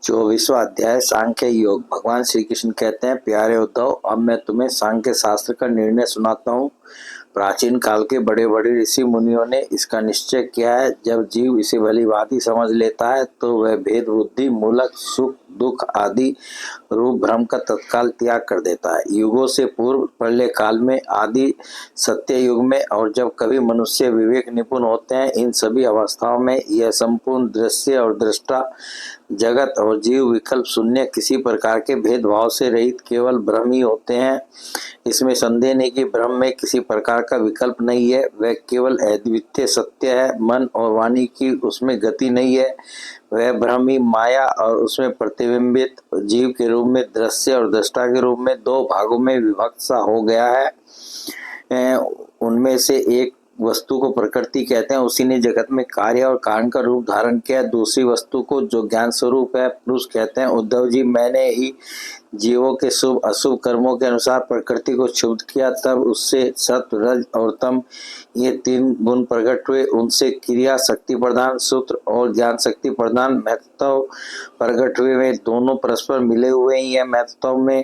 24वां अध्याय सांख्य योग। भगवान श्री कृष्ण कहते हैं, प्यारे उद्धव, अब मैं तुम्हें सांख्य शास्त्र का निर्णय सुनाता हूँ। प्राचीन काल के बड़े बड़े ऋषि मुनियों ने इसका निश्चय किया है। जब जीव इसे भली भांति समझ लेता है तो वह भेद बुद्धि मूलक सुख दुख आदि रूप भ्रम का तत्काल त्याग कर देता है। युगों से पूर्व प्रलय काल में, आदि सत्य युग में, और जब कभी मनुष्य विवेक निपुण होते हैं, इन सभी अवस्थाओं में यह संपूर्ण दृश्य और दृष्टा जगत और जीव विकल्प शून्य, किसी प्रकार के भेदभाव से रहित केवल ब्रह्म ही होते हैं। इसमें संदेह नहीं कि ब्रह्म में किसी प्रकार का विकल्प नहीं है। वह केवल अद्वितीय सत्य है। मन और वाणी की उसमें गति नहीं है। वह ब्रह्म ही माया और उसमें प्रतिबिंबित जीव के रूप में, दृश्य और दृष्टा के रूप में दो भागों में विभक्त सा हो गया है। उनमें से एक वस्तु को प्रकृति कहते हैं, उसी ने जगत में कार्य और कारण का रूप धारण किया। दूसरी वस्तु को, जो ज्ञान स्वरूप है, पुरुष कहते हैं। उद्धव जी, मैंने ही जीवों के शुभ अशुभ कर्मों के अनुसार प्रकृति को क्षुब्ध किया, तब उससे सत्व रज और तम ये तीन गुण प्रकट हुए। उनसे क्रिया शक्ति प्रधान सूत्र और ज्ञान शक्ति प्रधान महत्व प्रकट हुए। वे दोनों परस्पर मिले हुए ही है। महत्व में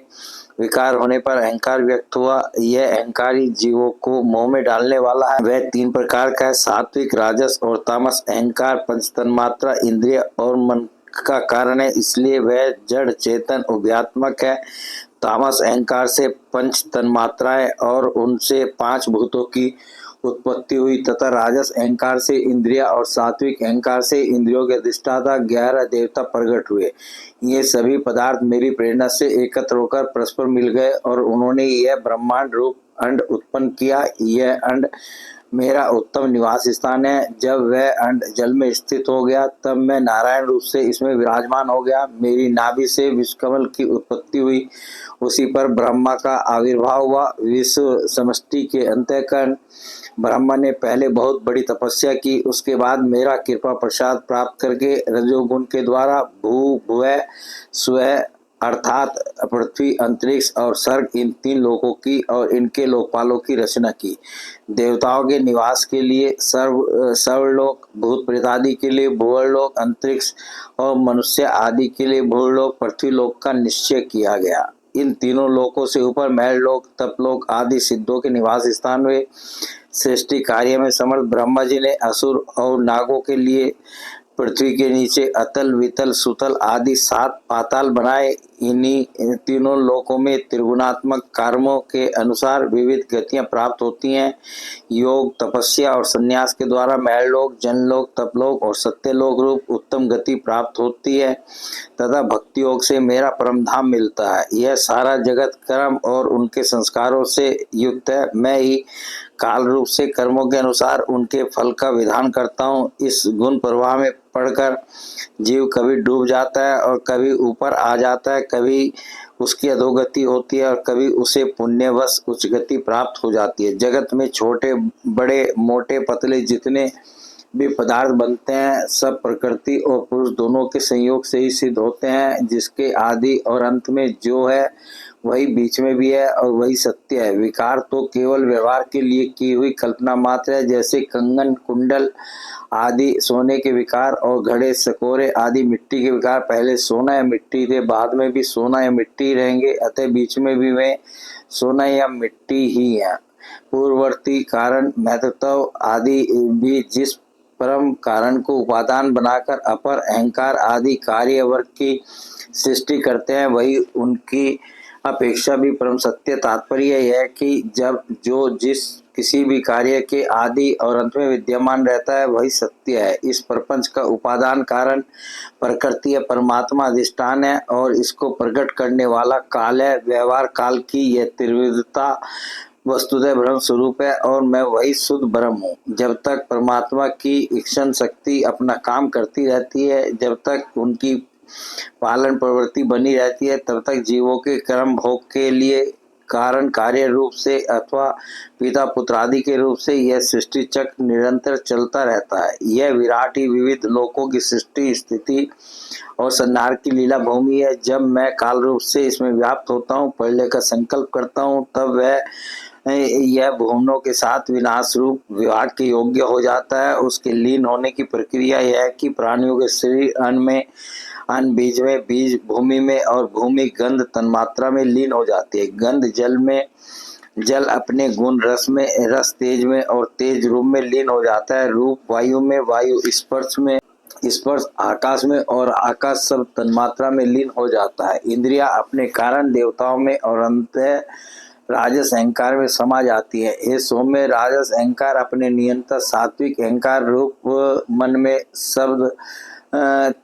विकार होने पर अहंकार व्यक्त हुआ। यह अहंकारी जीवों को मोह में डालने वाला है। वह तीन प्रकार का है, सात्विक, राजस और तामस। अहंकार पंच तन्मात्रा, इंद्रिय और मन का कारण है, इसलिए वह जड़ चेतन उभयात्मक है। तामस अहंकार से पंच तन्मात्राएं और उनसे पांच भूतों की उत्पत्ति हुई, तथा राजस अहंकार से इंद्रिया और सात्विक अहंकार से इंद्रियों के अधिष्ठाता 11 देवता प्रकट हुए। ये सभी पदार्थ मेरी प्रेरणा से एकत्र होकर परस्पर मिल गए और उन्होंने यह ब्रह्मांड रूप अंड उत्पन्न किया। यह अंड मेरा उत्तम निवास स्थान है। जब वह अंड जल में स्थित हो गया, तब मैं नारायण रूप से इसमें विराजमान हो गया। मेरी नाभि से विश्वकमल की उत्पत्ति हुई, उसी पर ब्रह्मा का आविर्भाव हुआ। विश्व समष्टि के अंतःकरण ब्रह्मा ने पहले बहुत बड़ी तपस्या की। उसके बाद मेरा कृपा प्रसाद प्राप्त करके रजोगुण के द्वारा भू भुवः स्वः अर्थात पृथ्वी, अंतरिक्ष और स्वर्ग, इन तीन लोकों की और इनके लोकपालों की रचना की। देवताओं के निवास के लिए सर्वलोक, भूत प्रेत आदि के लिए भुवरलोक, अंतरिक्ष और मनुष्य आदि के लिए भूलोक, पृथ्वीलोक का निश्चय किया गया। इन तीनों लोकों से ऊपर महलोक, तपलोक आदि सिद्धों के निवास स्थान हुए। सृष्टि कार्य में समर्थ ब्रह्मा जी ने असुर और नागों के लिए पृथ्वी के नीचे अतल, वितल, सुतल आदि 7 पाताल बनाए। इन्हीं तीनों लोकों में त्रिगुणात्मक कर्मों के अनुसार विविध गतियां प्राप्त होती हैं। योग, तपस्या और संन्यास के द्वारा महलोक, जनलोक, तपलोक और सत्यलोक रूप उत्तम गति प्राप्त होती है, तथा भक्ति योग से मेरा परम धाम मिलता है। यह सारा जगत कर्म और उनके संस्कारों से युक्त है। मैं ही काल रूप से कर्मों के अनुसार उनके फल का विधान करता हूँ। इस गुण प्रवाह में पड़कर जीव कभी डूब जाता है और कभी ऊपर आ जाता है, कभी उसकी अधोगति होती है और कभी उसे पुण्यवश उच्च गति प्राप्त हो जाती है। जगत में छोटे बड़े, मोटे पतले जितने भी पदार्थ बनते हैं, सब प्रकृति और पुरुष दोनों के संयोग से ही सिद्ध होते हैं। जिसके आदि और अंत में जो है वही बीच में भी है और वही सत्य है। विकार तो केवल व्यवहार के लिए की हुई कल्पना मात्र है। जैसे कंगन, कुंडल आदि सोने के विकार और घड़े, सकोरे आदि मिट्टी के विकार पहले सोना या मिट्टी थे, बाद में भी सोना या मिट्टी रहेंगे, अतः बीच में भी वे सोना या मिट्टी ही है। पूर्ववर्ती कारण, महत्व आदि भी जिस परम कारण को उपादान बनाकर अपर अहंकार आदि कार्य वर्ग की सृष्टि करते हैं, वही उनकी अपेक्षा भी परम सत्य। तात्पर्य यह है कि जब जो जिस किसी भी कार्य के आदि और अंत में विद्यमान रहता है, वही सत्य है। इस प्रपंच का उपादान कारण प्रकृति है, परमात्मा अधिष्ठान है और इसको प्रकट करने वाला काल है। व्यवहार काल की यह त्रिविधता वस्तुतः ब्रह्म स्वरूप है और मैं वही शुद्ध ब्रह्म हूँ। जब तक परमात्मा की ईक्षण शक्ति अपना काम करती रहती है, जब तक उनकी पालन प्रवृत्ति बनी रहती है, तब तक जीवों के कर्म भोग के लिए कारण कार्य रूप से अथवा पिता पुत्र आदि के रूप से यह सृष्टि चक्र निरंतर चलता रहता है। यह विराट ही विविध लोकों की सृष्टि, स्थिति और संहार की लीला भूमि है। जब मैं काल रूप से इसमें व्याप्त होता हूँ, प्रलय का संकल्प करता हूँ, तब वह यह भुवनों के साथ विनाश रूप विभाग के योग्य हो जाता है। उसके लीन होने की प्रक्रिया यह है कि प्राणियों के शरीर अन्न में, अन्न बीज में, बीज भूमि में और भूमि गंध तन्मात्रा में लीन हो जाती है। गंध जल में, जल अपने गुण रस में, रस तेज में और तेज रूप में लीन हो जाता है। रूप वायु में, वायु स्पर्श में, स्पर्श आकाश में और आकाश सब तन्मात्रा में लीन हो जाता है। इंद्रियां अपने कारण देवताओं में और अंत राजस अहंकार में समा जाती है। हे सौम्य, राजस अहंकार अपने नियंत्रण सात्विक अहंकार रूप मन में शब्द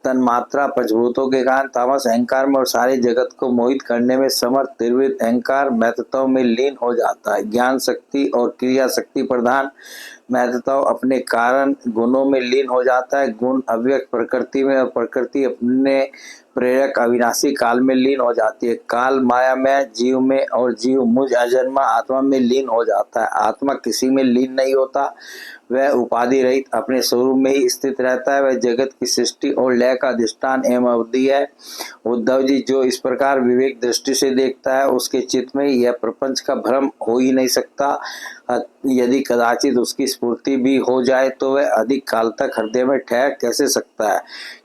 तन्मात्रा पंचभूतों के कारण तामस अहंकार में और सारे जगत को मोहित करने में समर्थ त्रिविध अहंकार महत्ताओं में लीन हो जाता है। ज्ञान शक्ति और क्रिया शक्ति प्रधान महत्ताओं अपने कारण गुणों में लीन हो जाता है। गुण अव्यक्त प्रकृति में और प्रकृति अपने प्रेरक अविनाशी काल में लीन हो जाती है। काल माया में, जीव में और जीव मुझ अजन्मा आत्मा में लीन हो जाता है। आत्मा किसी में लीन नहीं होता, वह उपाधि रहित अपने स्वरूप में ही स्थित रहता है। वह जगत की सृष्टि और लय का अधिष्ठान एवं अवधि है। उद्धव जी, जो इस प्रकार विवेक दृष्टि से देखता है उसके चित्त में यह प्रपंच का भ्रम हो ही नहीं सकता। यदि कदाचित उसकी स्फूर्ति भी हो जाए तो वह अधिक काल तक हृदय में ठहर कैसे सकता है?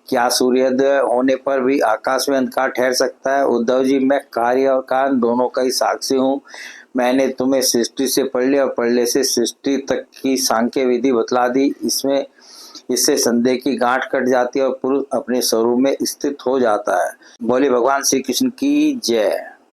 क्या सूर्योदय होने पर भी आकाश में अंधकार ठहर सकता है? उद्धव जी, मैं कार्य और कारण दोनों का ही साक्षी हूँ। मैंने तुम्हें सृष्टि से पढ़ले और पढ़ले से सृष्टि तक की सांख्य विधि बतला दी। इससे संदेह की गांठ कट जाती है और पुरुष अपने स्वरूप में स्थित हो जाता है। बोले भगवान श्री कृष्ण की जय।